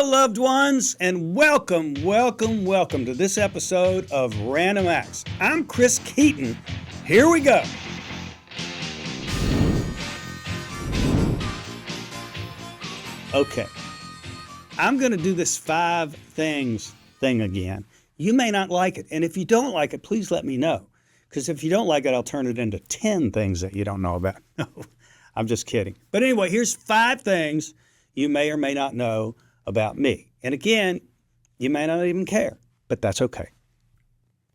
Hello, loved ones, and welcome to this episode of Random Acts. I'm Chris Keaton. Here we go. Okay, I'm going to do this 5 things thing again. You may not like it, and if you don't like it, please let me know. Because if you don't like it, I'll turn it into 10 things that you don't know about. No, I'm just kidding. But anyway, here's 5 things you may or may not know about me. And again, you may not even care, but that's okay.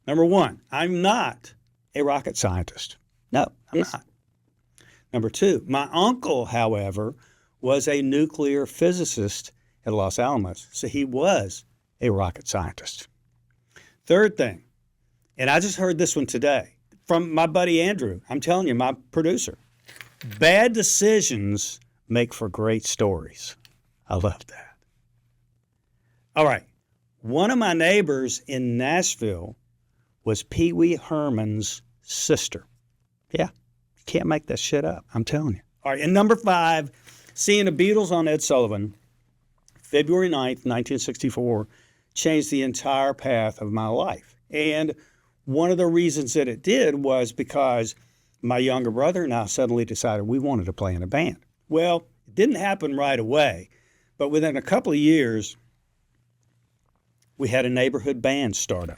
Number 1, I'm not a rocket scientist. No, I'm not. Number 2, my uncle, however, was a nuclear physicist at Los Alamos. So he was a rocket scientist. Third thing, and I just heard this one today from my buddy Andrew. I'm telling you, my producer. Bad decisions make for great stories. I love that. All right. One of my neighbors in Nashville was Pee Wee Herman's sister. Yeah, you can't make that shit up. I'm telling you. All right. And number 5, seeing the Beatles on Ed Sullivan, February 9th, 1964, changed the entire path of my life. And one of the reasons that it did was because my younger brother and I suddenly decided we wanted to play in a band. Well, it didn't happen right away, but within a couple of years, we had a neighborhood band start up.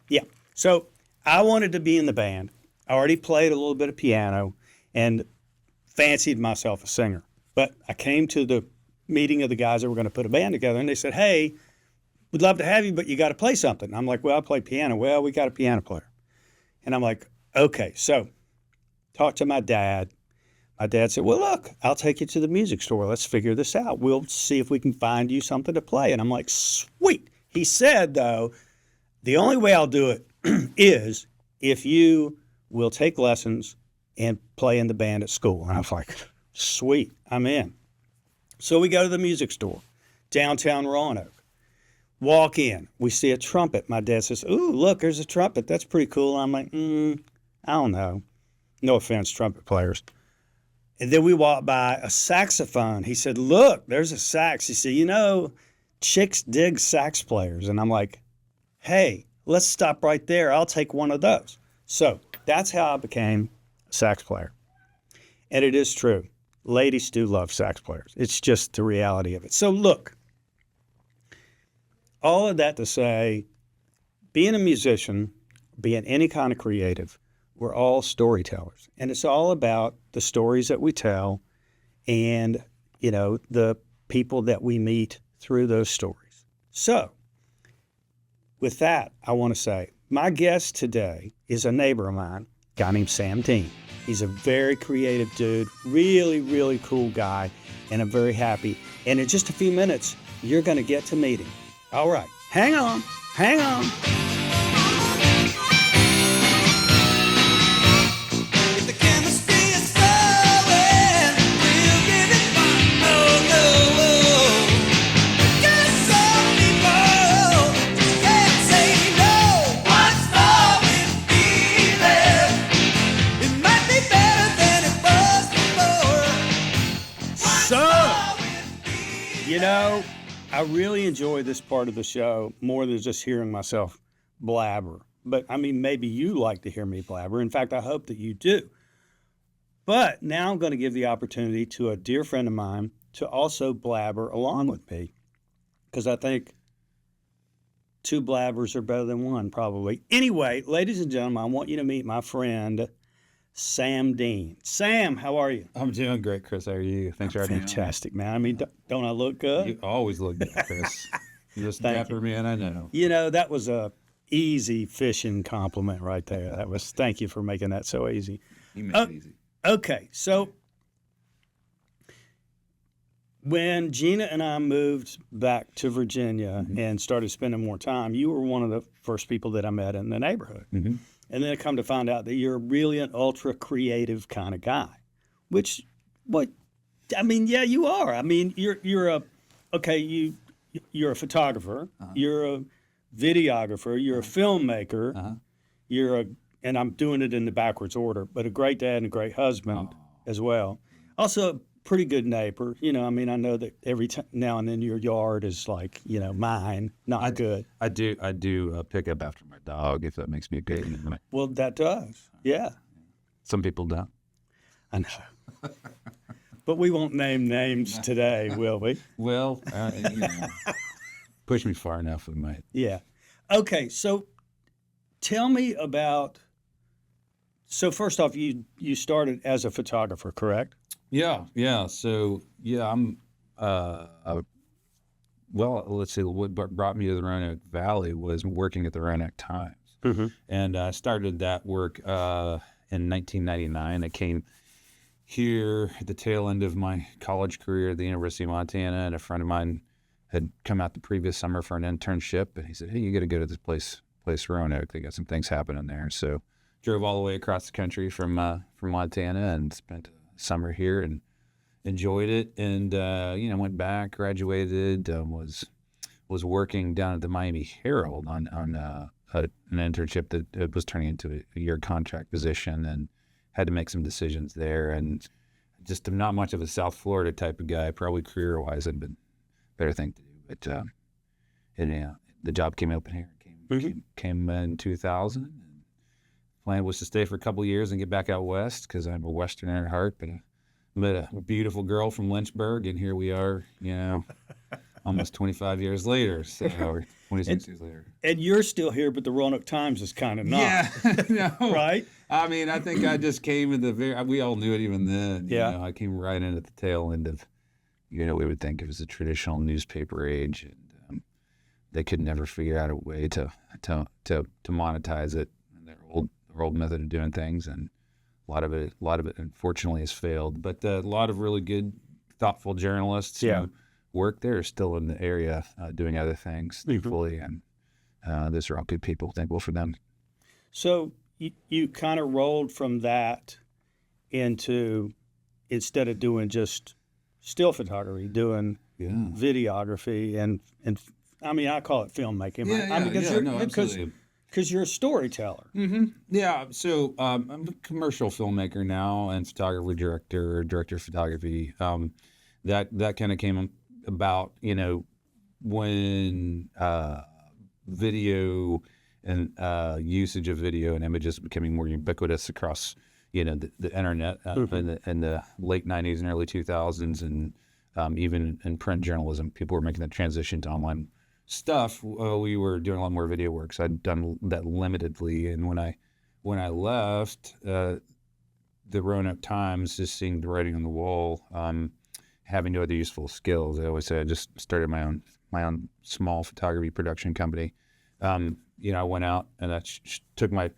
Yeah, so I wanted to be in the band. I already played a little bit of piano and fancied myself a singer. But I came to the meeting of the guys that were going to put a band together, and they said, hey, we'd love to have you, but you got to play something. I'm like, well, I play piano. Well, we got a piano player. And I'm like, okay, so talked to my dad. My dad said, well, look, I'll take you to the music store. Let's figure this out. We'll see if we can find you something to play. And I'm like, sweet. He said, though, the only way I'll do it is if you will take lessons and play in the band at school. And I was like, sweet, I'm in. So we go to the music store, downtown Roanoke. Walk in. We see a trumpet. My dad says, ooh, look, there's a trumpet. That's pretty cool. I'm like, I don't know. No offense, trumpet players. And then we walk by a saxophone. He said, look, there's a sax. He said, you know, chicks dig sax players. And I'm like, hey, let's stop right there. I'll take one of those. So that's how I became a sax player. And it is true. Ladies do love sax players. It's just the reality of it. So look, all of that to say, being a musician, being any kind of creative, we're all storytellers. And it's all about the stories that we tell and, you know, the people that we meet through those stories. So with that, I want to say my guest today is a neighbor of mine, a guy named Sam Dean. He's a very creative dude, really, really cool guy, and I'm very happy. And in just a few minutes, you're going to get to meet him. All right, hang on. If the chemistry is flowing, we'll give it fun. Oh, because some people just can't say no. What's wrong with feeling? It might be better than it was before. So, you know, I really enjoy this part of the show more than just hearing myself blabber. But, I mean, maybe you like to hear me blabber. In fact, I hope that you do. But now I'm going to give the opportunity to a dear friend of mine to also blabber along with me. Because I think 2 blabbers are better than 1, probably. Anyway, ladies and gentlemen, I want you to meet my friend, Sam Dean. Sam, how are you? I'm doing great, Chris. How are you? Thanks for having me on. Fantastic, man. I mean, don't I look good? You always look good, Chris. You just Thank after me, and I know. You know, that was a easy fishing compliment right there. Thank you for making that so easy. You make it easy. Okay, so when Gina and I moved back to Virginia and started spending more time, you were one of the first people that I met in the neighborhood. Mm-hmm. And then I come to find out that you're really an ultra creative kind of guy, which, I mean, yeah, you are. I mean, you're a photographer, you're a videographer, you're a filmmaker, and I'm doing it in the backwards order, but a great dad and a great husband as well. Also, pretty good neighbor. You know, I mean, I know that every now and then your yard is like, you know, mine, not good. I do pick up after my dog, if that makes me a good neighbor. Well, that does. Yeah, Some people don't. I know. But we won't name names today, will we? Well, you know, push me far enough, we might. Yeah. Okay, so tell me about. So first off, you started as a photographer, correct? Yeah. So I'm. Well, let's see. What brought me to the Roanoke Valley was working at the Roanoke Times, and I started that work in 1999. I came here at the tail end of my college career at the University of Montana, and a friend of mine had come out the previous summer for an internship, and he said, "Hey, you got to go to this place Roanoke. They got some things happening there." So drove all the way across the country from Montana and spent a summer here and enjoyed it. And went back, graduated, was working down at the Miami Herald on an internship that was turning into a year contract position, and had to make some decisions there. And just am not much of a South Florida type of guy. Probably career-wise, I'd been better thing to do. But the job came open here. Came in 2000. And plan was to stay for a couple of years and get back out west because I'm a Westerner at heart. But I met a beautiful girl from Lynchburg, and here we are, almost 25 years later. So, or 26 years later. And you're still here, but the Roanoke Times is kind of not. Yeah, no. Right? I mean, I think I just came in we all knew it even then. Yeah. I came right in at the tail end of, we would think it was a traditional newspaper age, and they could never figure out a way to monetize it, and their old method of doing things, and a lot of it unfortunately has failed. But a lot of really good, thoughtful journalists who work there are still in the area doing other things, thankfully, and those are all good people. Thankful for them. So you kind of rolled from that into, instead of doing just still photography, doing videography and I mean, I call it filmmaking. Absolutely. Because you're a storyteller. Mm-hmm. Yeah. So I'm a commercial filmmaker now and photography director of photography. That kind of came about, when video and usage of video and images becoming more ubiquitous across, the internet in the late 90s and early 2000s, and even in print journalism, people were making the transition to online stuff. We were doing a lot more video work, so I'd done that limitedly. And when I left the Roanoke Times, just seeing the writing on the wall, having no other useful skills, I always say I just started my own small photography production company. I went out and I took my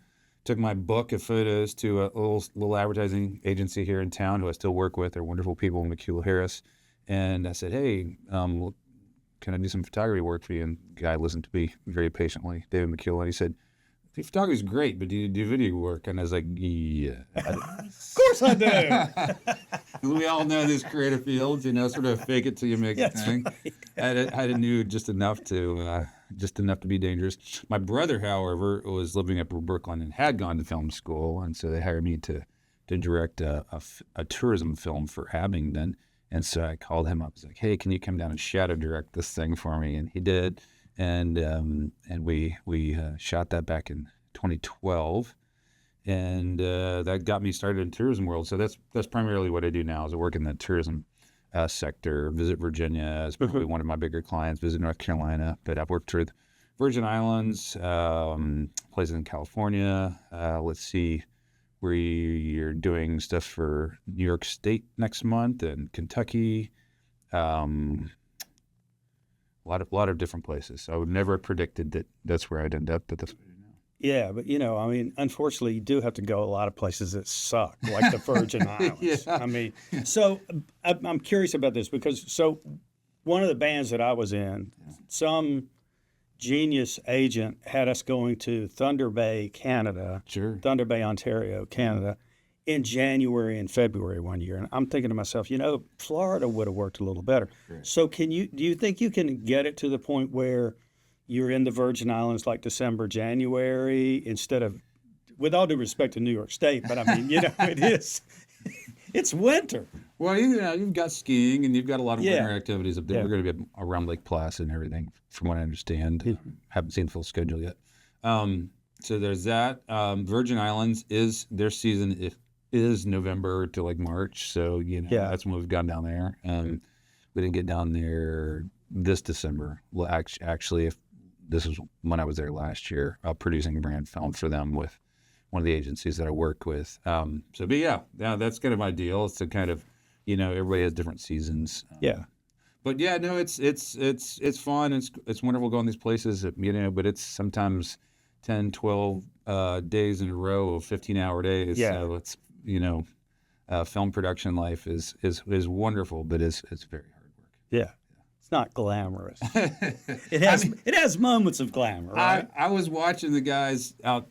book of photos to a little advertising agency here in town who I still work with. They're wonderful people, McHugh Harris. And I said, "Hey, can I do some photography work for you?" And the guy listened to me very patiently, David McHugh, and he said, "The photography is great, but do you do video work?" And I was like, "Yeah." Of course I do. We all know these creative fields, sort of fake it till you make it thing. Right. I knew just enough to be dangerous. My brother, however, was living up in Brooklyn and had gone to film school, and so they hired me to direct a tourism film for Abingdon. And so I called him up. I was like, "Hey, can you come down and shadow direct this thing for me?" And he did. And we shot that back in 2012. And that got me started in tourism world. So that's primarily what I do now is I work in the tourism sector. Visit Virginia is probably one of my bigger clients. Visit North Carolina. But I've worked with Virgin Islands, places in California. Let's see. We're doing stuff for New York State next month and Kentucky, a lot of different places. So I would never have predicted that that's where I'd end up, but that's what I do now. Yeah, but I mean, unfortunately, you do have to go a lot of places that suck, like the Virgin Islands. Yeah. I mean, so I'm curious about this because one of the bands that I was in, some genius agent had us going to Thunder Bay, Canada, Thunder Bay, Ontario, Canada, in January and February one year. And I'm thinking to myself, Florida would have worked a little better. Right. So do you think you can get it to the point where you're in the Virgin Islands like December, January, instead of, with all due respect to New York State, but I mean, it is, it's winter. Well, you've got skiing and you've got a lot of Yeah. winter activities up there. Yeah. We're going to be around Lake Placid and everything, from what I understand. Haven't seen the full schedule yet. So there's that. Virgin Islands their season is November to like March. So, Yeah. that's when we've gone down there. We didn't get down there this December. Well, actually, if this was when I was there last year, producing a brand film for them with one of the agencies that I work with. But yeah, that's kind of my deal. It's to kind of, everybody has different seasons. Yeah. But yeah, no, it's fun. It's wonderful going these places, but it's sometimes 10, 12 days in a row of 15-hour days. Yeah. So it's, film production life is wonderful, but it's very hard work. Yeah. It's not glamorous. It has moments of glamour, right? I was watching the guys out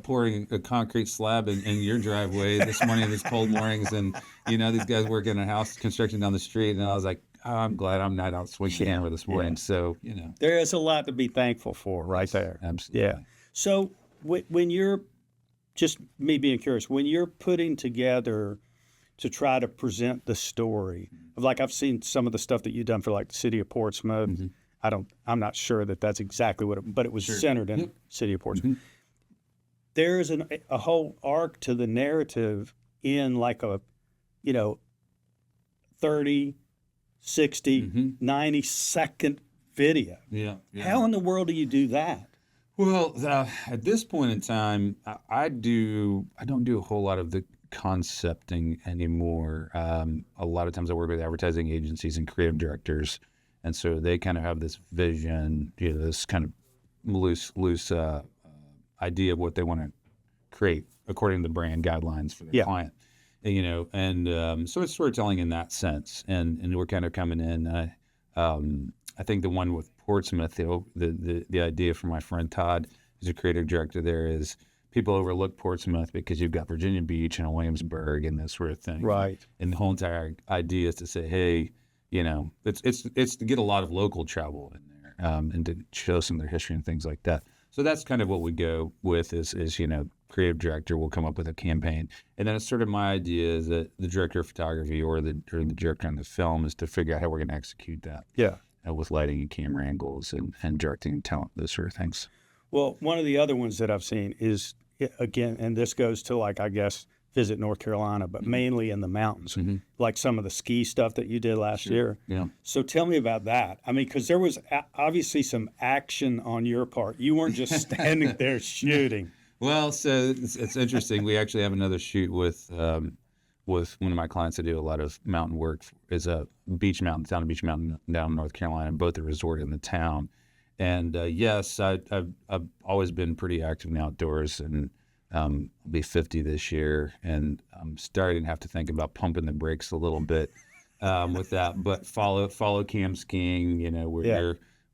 pouring a concrete slab in your driveway this morning, these cold mornings, and these guys working a house construction down the street, and I was like, oh, I'm glad I'm not out swinging the hammer this morning. So There is a lot to be thankful for right there. Absolutely. Yeah. So when you're, just me being curious, when you're putting together to try to present the story of, like, I've seen some of the stuff that you've done for like the city of Portsmouth. I'm not sure that that's exactly but it was centered in city of Portsmouth. There's a whole arc to the narrative in like a, 30, 60, 90-second video. Yeah. How in the world do you do that? Well, at this point in time, I don't do a whole lot of the concepting anymore. A lot of times I work with advertising agencies and creative directors, and so they kind of have this vision, this kind of loose idea of what they want to create according to the brand guidelines for their client. So it's storytelling in that sense, and we're kind of coming in. I think the one with Portsmouth, the idea from my friend Todd, who's a creative director there, is people overlook Portsmouth because you've got Virginia Beach and Williamsburg and this sort of thing. Right. And the whole entire idea is to say, hey, it's to get a lot of local travel in there, and to show some of their history and things like that. So that's kind of what we go with is creative director will come up with a campaign, and then it's sort of my idea is that the director of photography or the director on the film is to figure out how we're going to execute that. Yeah. With lighting and camera angles and directing and talent, those sort of things. Well, one of the other ones that I've seen is, again, and this goes to, like, I guess, Visit North Carolina, but mainly in the mountains, like some of the ski stuff that you did last year. Yeah. So tell me about that. I mean, because there was obviously some action on your part. You weren't just standing there shooting. Well, so it's interesting. We actually have another shoot with one of my clients that do a lot of mountain work. Is a beach mountain down in North Carolina, both a resort and the town. And yes, I've always been pretty active in the outdoors, and I'll be 50 this year, and I'm starting to have to think about pumping the brakes a little bit with that. But follow cam skiing,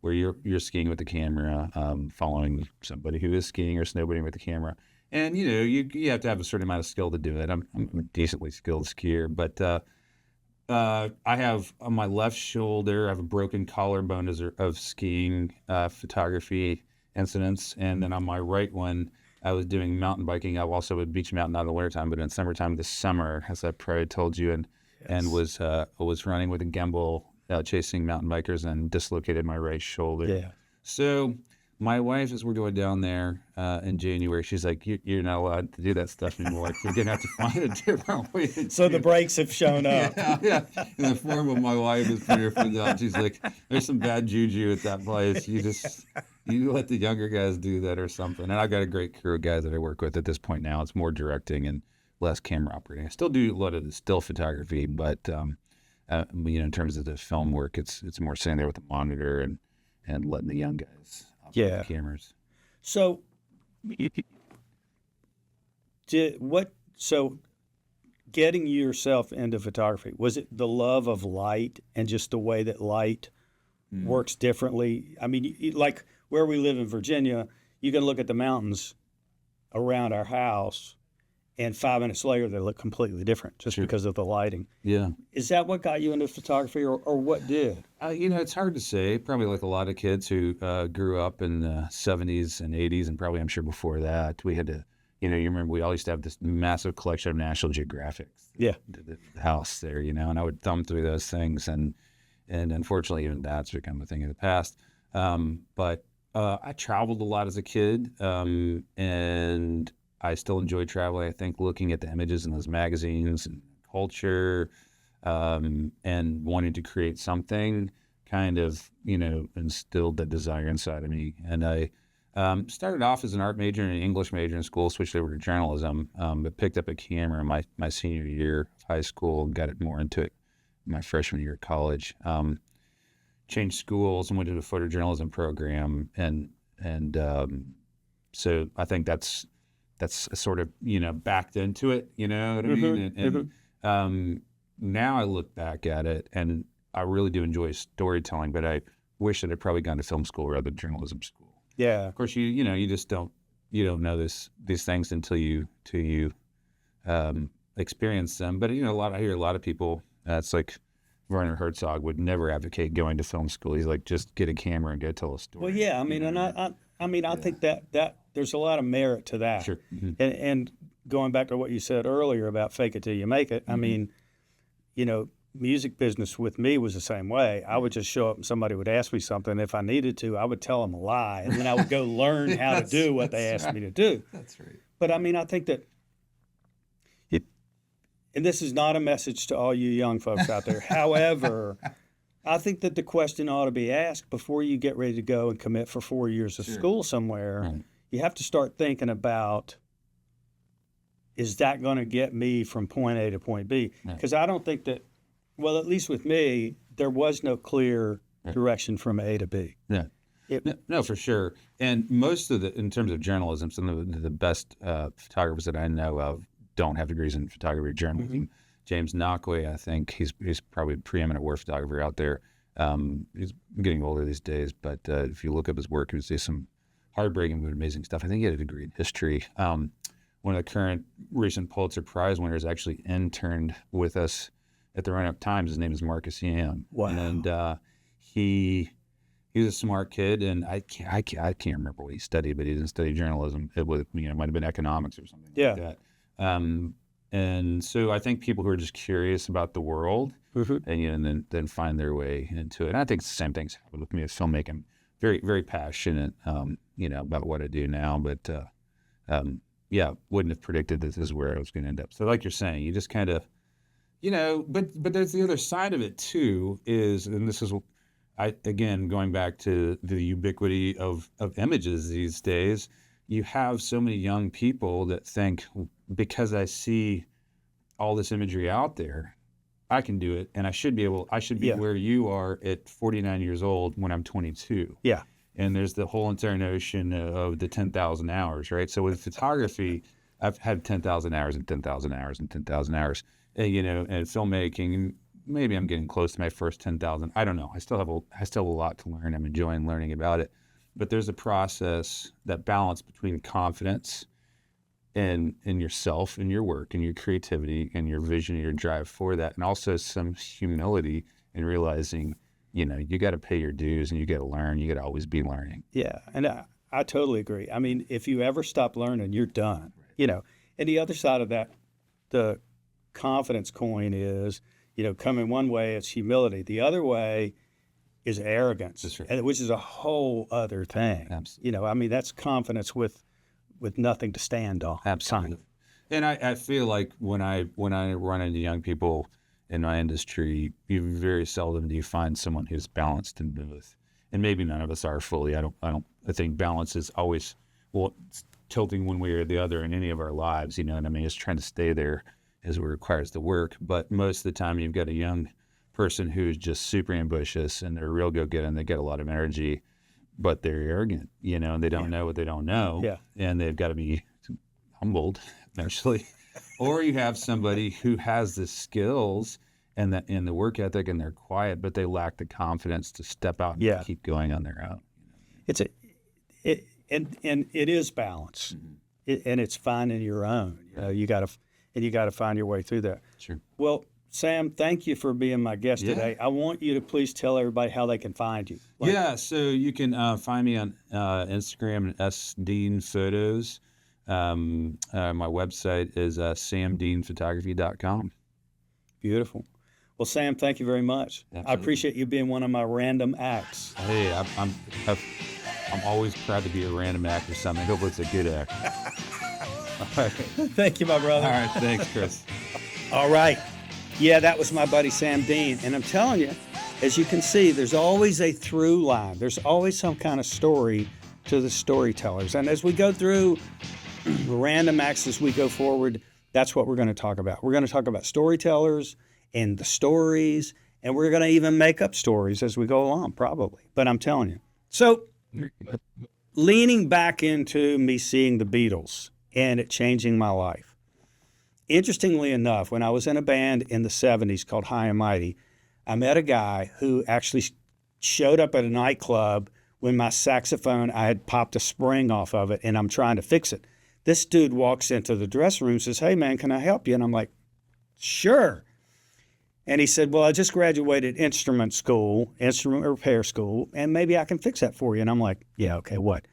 where you're skiing with the camera, following somebody who is skiing or snowboarding with the camera. And, you have to have a certain amount of skill to do it. I'm a decently skilled skier, but I have on my left shoulder, I have a broken collarbone of skiing photography incidents. And then on my right one, I was doing mountain biking. I also would beach mountain, not in the wintertime, but in summertime this summer, as I probably told you, and was running with a gimbal, chasing mountain bikers, and dislocated my right shoulder. Yeah. So my wife, as we're going down there in January, she's like, "You're not allowed to do that stuff anymore. You're gonna have to find a different way." So the brakes have shown up. Yeah. In the form of my wife is pretty out. She's like, "There's some bad juju at that place. You let the younger guys do that or something." And I've got a great crew of guys that I work with at this point now. It's more directing and less camera operating. I still do a lot of the still photography, but in terms of the film work, it's more sitting there with the monitor and letting the young guys operate the cameras. So getting yourself into photography, was it the love of light and just the way that light works differently? I mean, like where we live in Virginia, you can look at the mountains around our house, and 5 minutes later they look completely different just because of the lighting. Yeah. Is that what got you into photography, or what did? It's hard to say. Probably like a lot of kids who grew up in the 70s and 80s, and probably I'm sure before that, we had to you remember we all used to have this massive collection of National Geographics. Yeah. The house there, and I would thumb through those things, and unfortunately, even that's become a thing of the past. But I traveled a lot as a kid, and I still enjoy traveling. I think looking at the images in those magazines and culture, and wanting to create something kind of, instilled that desire inside of me. And I started off as an art major and an English major in school, switched over to journalism, but picked up a camera in my senior year of high school and got it more into it my freshman year of college. Changed schools and went to the photojournalism program. And so I think that's sort of, backed into it, you know what I mean? And now I look back at it and I really do enjoy storytelling, but I wish that I'd probably gone to film school rather than journalism school. Yeah. Of course, you just don't know these things until you experience them. But I hear a lot of people. It's like Werner Herzog would never advocate going to film school. He's like, just get a camera and go tell a story. Well, yeah. I mean, and I think that there's a lot of merit to that. Sure. Mm-hmm. And going back to what you said earlier about fake it till you make it. Mm-hmm. I mean, music business with me was the same way. I would just show up and somebody would ask me something. If I needed to, I would tell them a lie, and then I would go learn how to do what they asked me to do. That's right. But I mean, I think that and this is not a message to all you young folks out there. However, I think that the question ought to be asked before you get ready to go and commit for 4 years of school somewhere. Right. You have to start thinking about, is that going to get me from point A to point B? Because I don't think that, well, at least with me, there was no clear direction from A to B. Yeah. No, for sure. And most of in terms of journalism, some of the best photographers that I know of don't have degrees in photography or journalism. Mm-hmm. James Nakway, I think he's probably a preeminent war photographer out there. He's getting older these days, but if you look up his work, you see some heartbreaking but amazing stuff. I think he had a degree in history. One of the current recent Pulitzer Prize winners actually interned with us at the Roanoke Times. His name is Marcus Young. Wow. And he was a smart kid, and I can't remember what he studied, but he didn't study journalism. It might have been economics or something like that. And so I think people who are just curious about the world, mm-hmm. and then find their way into it. And I think the same things happen with me as filmmaking. I'm very, very passionate, about what I do now, but wouldn't have predicted this is where I was going to end up. So like you're saying, you just kind of, but there's the other side of it too, and this is, again, going back to the ubiquity of images these days, you have so many young people that think, because I see all this imagery out there, I can do it, and I should be where you are at 49 years old when I'm 22. Yeah. And there's the whole entire notion of the 10,000 hours, right? So with photography, I've had 10,000 hours and 10,000 hours and 10,000 hours, and filmmaking, maybe I'm getting close to my first 10,000. I don't know. I still have a lot to learn. I'm enjoying learning about it. But there's a process, that balance between confidence in yourself and your work and your creativity and your vision and your drive for that, and also some humility in realizing, you got to pay your dues and you got to learn. You got to always be learning. Yeah, and I totally agree. I mean, if you ever stop learning, you're done. Right. And the other side of that, the confidence coin is, coming one way, it's humility. The other way is arrogance, that's right. Which is a whole other thing. Absolutely. That's confidence with nothing to stand on. Absolutely. Kind of. And I feel like when I run into young people in my industry, very seldom do you find someone who's balanced in both. And maybe none of us are fully. I think balance is always, tilting one way or the other in any of our lives, just trying to stay there as it requires the work. But most of the time you've got a young person who's just super ambitious and they're a real go-getter and they get a lot of energy, but they're arrogant, and they don't know what they don't know. Yeah. And they've got to be humbled eventually. Or you have somebody who has the skills and the work ethic and they're quiet, but they lack the confidence to step out and keep going on their own. And it is balance, mm-hmm. And it's finding your own. You got to find your way through that. Sure. Well, Sam, thank you for being my guest today. I want you to please tell everybody how they can find you. So you can find me on Instagram at sdeanphotos. My website is samdeanphotography.com. Beautiful. Well, Sam, thank you very much. Absolutely. I appreciate you being one of my random acts. Hey, I'm always proud to be a random act or something. Hopefully it's a good act. All right. Thank you, my brother. All right. Thanks, Chris. All right. Yeah, that was my buddy Sam Dean. And I'm telling you, as you can see, there's always a through line. There's always some kind of story to the storytellers. And as we go through random acts as we go forward, that's what we're going to talk about. We're going to talk about storytellers and the stories, and we're going to even make up stories as we go along, probably. But I'm telling you. So, leaning back into me seeing the Beatles and it changing my life. Interestingly enough, when I was in a band in the 70s called High and Mighty, I met a guy who actually showed up at a nightclub when my saxophone, I had popped a spring off of it, and I'm trying to fix it. This dude walks into the dressing room and says, "Hey, man, can I help you?" And I'm like, "Sure." And he said, "Well, I just graduated instrument repair school, and maybe I can fix that for you." And I'm like, "Yeah, okay, what?"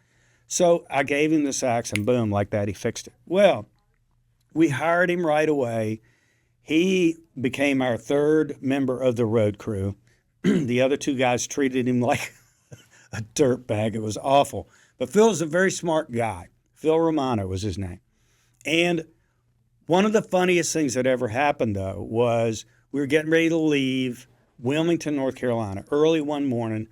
So I gave him the sax, and boom, like that, he fixed it. Well, we hired him right away. He became our third member of the road crew. The other two guys treated him like a dirtbag. It was awful. But Phil is a very smart guy. Phil Romano was his name. And one of the funniest things that ever happened, though, was we were getting ready to leave Wilmington, North Carolina, early one morning,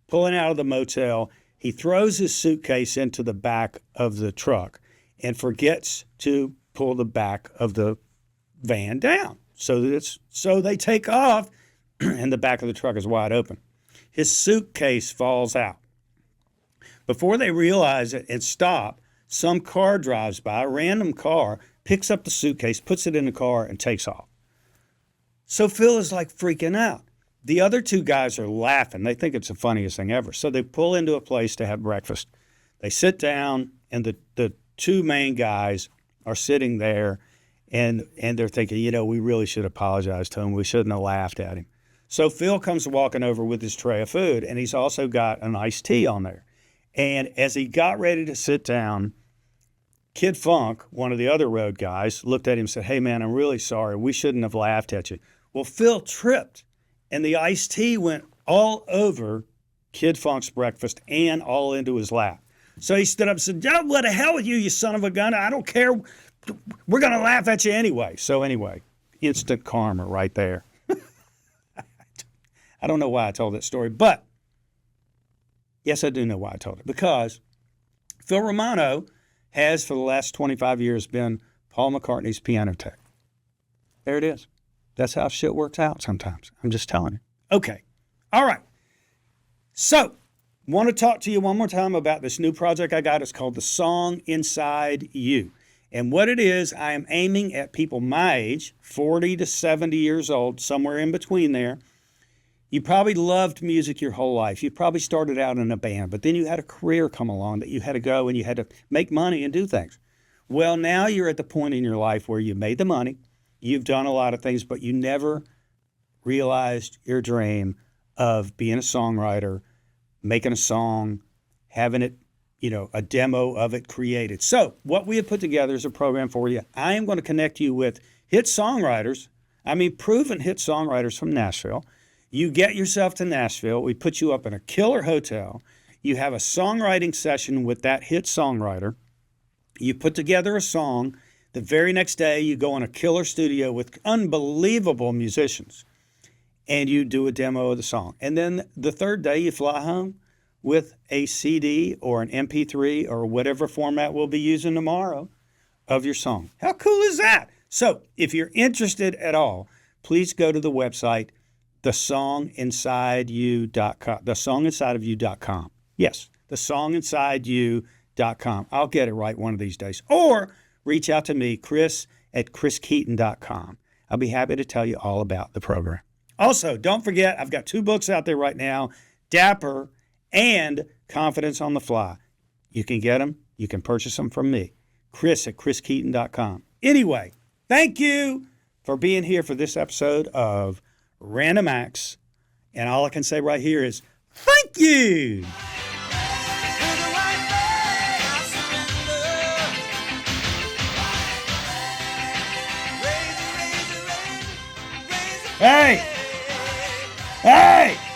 pulling out of the motel. He throws his suitcase into the back of the truck and forgets to pull the back of the van down. So they take off, and the back of the truck is wide open. His suitcase falls out. Before they realize it and stop, some car drives by, a random car, picks up the suitcase, puts it in the car, and takes off. So Phil is like freaking out. The other two guys are laughing. They think it's the funniest thing ever. So they pull into a place to have breakfast. They sit down, and the two main guys are sitting there, and they're thinking, we really should apologize to him. We shouldn't have laughed at him. So Phil comes walking over with his tray of food, and he's also got an iced tea on there. And as he got ready to sit down, Kid Funk, one of the other road guys, looked at him and said, "Hey, man, I'm really sorry. We shouldn't have laughed at you." Well, Phil tripped, and the iced tea went all over Kid Funk's breakfast and all into his lap. So he stood up and said, "Yeah, what the hell with you, you son of a gun? I don't care. We're going to laugh at you anyway." So anyway, instant karma right there. I don't know why I told that story, but yes, I do know why I told it. Because Phil Romano has, for the last 25 years, been Paul McCartney's piano tech. There it is. That's how shit works out sometimes. I'm just telling you. Okay. All right. So, want to talk to you one more time about this new project I got. It's called The Song Inside You. And what it is, I am aiming at people my age, 40 to 70 years old, somewhere in between there. You probably loved music your whole life. You probably started out in a band, but then you had a career come along that you had to go and you had to make money and do things. Well, now you're at the point in your life where you made the money, you've done a lot of things, but you never realized your dream of being a songwriter, making a song, having it, a demo of it created. So what we have put together is a program for you. I am going to connect you with hit songwriters, proven hit songwriters from Nashville. You get yourself to Nashville. We put you up in a killer hotel. You have a songwriting session with that hit songwriter. You put together a song. The very next day, you go in a killer studio with unbelievable musicians, and you do a demo of the song. And then the third day, you fly home with a CD or an MP3 or whatever format we'll be using tomorrow of your song. How cool is that? So if you're interested at all, please go to the website, thesonginsideyou.com. Thesonginsideofyou.com. Yes, thesonginsideyou.com. I'll get it right one of these days. Or reach out to me, Chris at chriskeaton.com. I'll be happy to tell you all about the program. Also, don't forget, I've got 2 books out there right now, Dapper and Confidence on the Fly. You can get them. You can purchase them from me, Chris at chriskeaton.com. Anyway, thank you for being here for this episode of Random Acts. And all I can say right here is, thank you. With the right leg, I surrender. Hey! Hey!